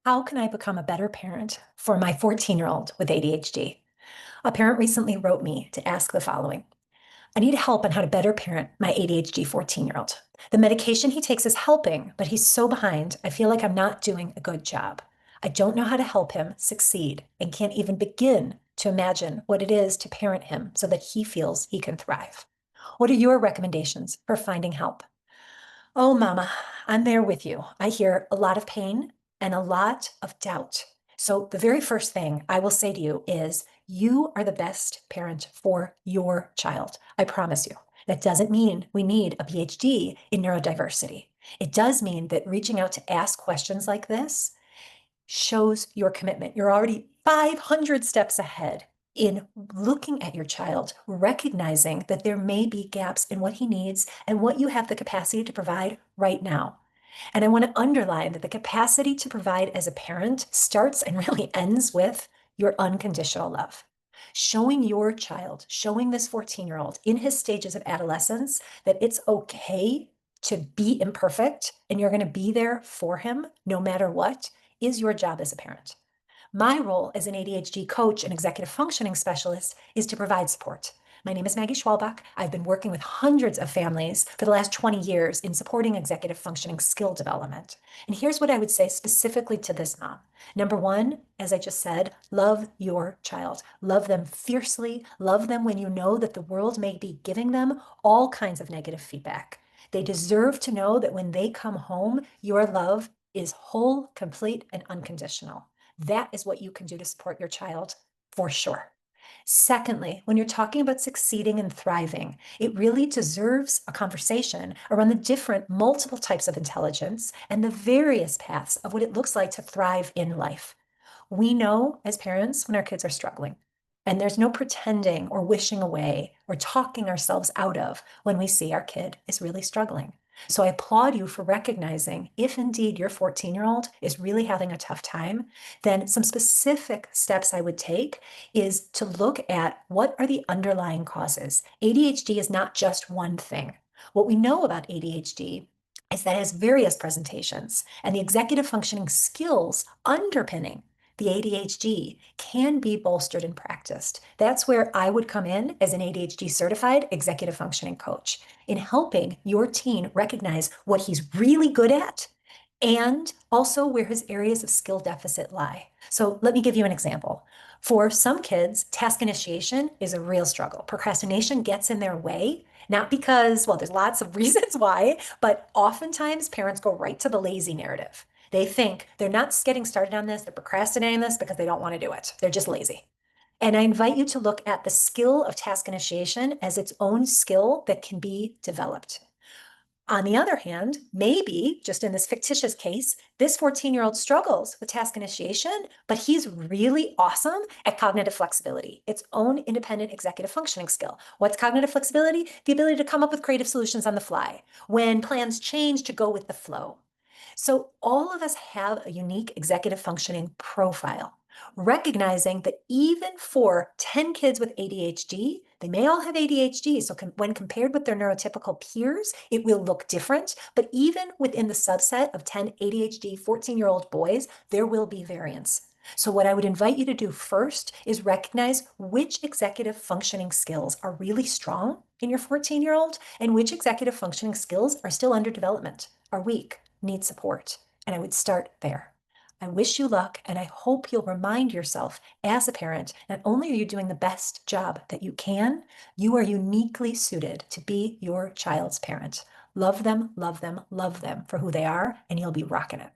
How can I become a better parent for my 14-year-old with ADHD? A parent recently wrote me to ask the following. I need help on how to better parent my ADHD 14-year-old. The medication he takes is helping, but he's so behind. I feel like I'm not doing a good job. I don't know how to help him succeed and can't even begin to imagine what it is to parent him so that he feels he can thrive. What are your recommendations for finding help? Oh, mama, I'm there with you. I hear a lot of pain and a lot of doubt. So, the very first thing I will say to you is you are the best parent for your child. I promise you. That doesn't mean we need a PhD in neurodiversity. It does mean that reaching out to ask questions like this shows your commitment. You're already 500 steps ahead in looking at your child, recognizing that there may be gaps in what he needs and what you have the capacity to provide right now. And I want to underline that the capacity to provide as a parent starts and really ends with your unconditional love. Showing your child, showing this 14-year-old in his stages of adolescence that it's okay to be imperfect and you're going to be there for him no matter what is your job as a parent. My role as an ADHD coach and executive functioning specialist is to provide support. My name is Maggie Schwalbach. I've been working with hundreds of families for the last 20 years in supporting executive functioning skill development. And here's what I would say specifically to this mom. Number one, as I just said, love your child. Love them fiercely. Love them when you know that the world may be giving them all kinds of negative feedback. They deserve to know that when they come home, your love is whole, complete, and unconditional. That is what you can do to support your child for sure. Secondly, when you're talking about succeeding and thriving, it really deserves a conversation around the different multiple types of intelligence and the various paths of what it looks like to thrive in life. We know as parents when our kids are struggling, and there's no pretending or wishing away or talking ourselves out of when we see our kid is really struggling. So I applaud you for recognizing if indeed your 14-year-old is really having a tough time, then some specific steps I would take is to look at what are the underlying causes. ADHD is not just one thing. What we know about ADHD is that it has various presentations, and the executive functioning skills underpinning the ADHD can be bolstered and practiced. That's where I would come in as an ADHD certified executive functioning coach in helping your teen recognize what he's really good at and also where his areas of skill deficit lie. So let me give you an example. For some kids, task initiation is a real struggle. Procrastination gets in their way, not because, well, there's lots of reasons why, but oftentimes parents go right to the lazy narrative. They think they're not getting started on this, they're procrastinating this because they don't want to do it. They're just lazy. And I invite you to look at the skill of task initiation as its own skill that can be developed. On the other hand, maybe just in this fictitious case, this 14-year-old struggles with task initiation, but he's really awesome at cognitive flexibility, its own independent executive functioning skill. What's cognitive flexibility? The ability to come up with creative solutions on the fly when plans change to go with the flow. So all of us have a unique executive functioning profile, recognizing that even for 10 kids with ADHD, they may all have ADHD. So when compared with their neurotypical peers, it will look different. But even within the subset of 10 ADHD 14-year-old boys, there will be variance. So what I would invite you to do first is recognize which executive functioning skills are really strong in your 14-year-old and which executive functioning skills are still under development, are weak, need support. And I would start there. I wish you luck, and I hope you'll remind yourself as a parent, not only are you doing the best job that you can, you are uniquely suited to be your child's parent. Love them, love them, love them for who they are, and you'll be rocking it.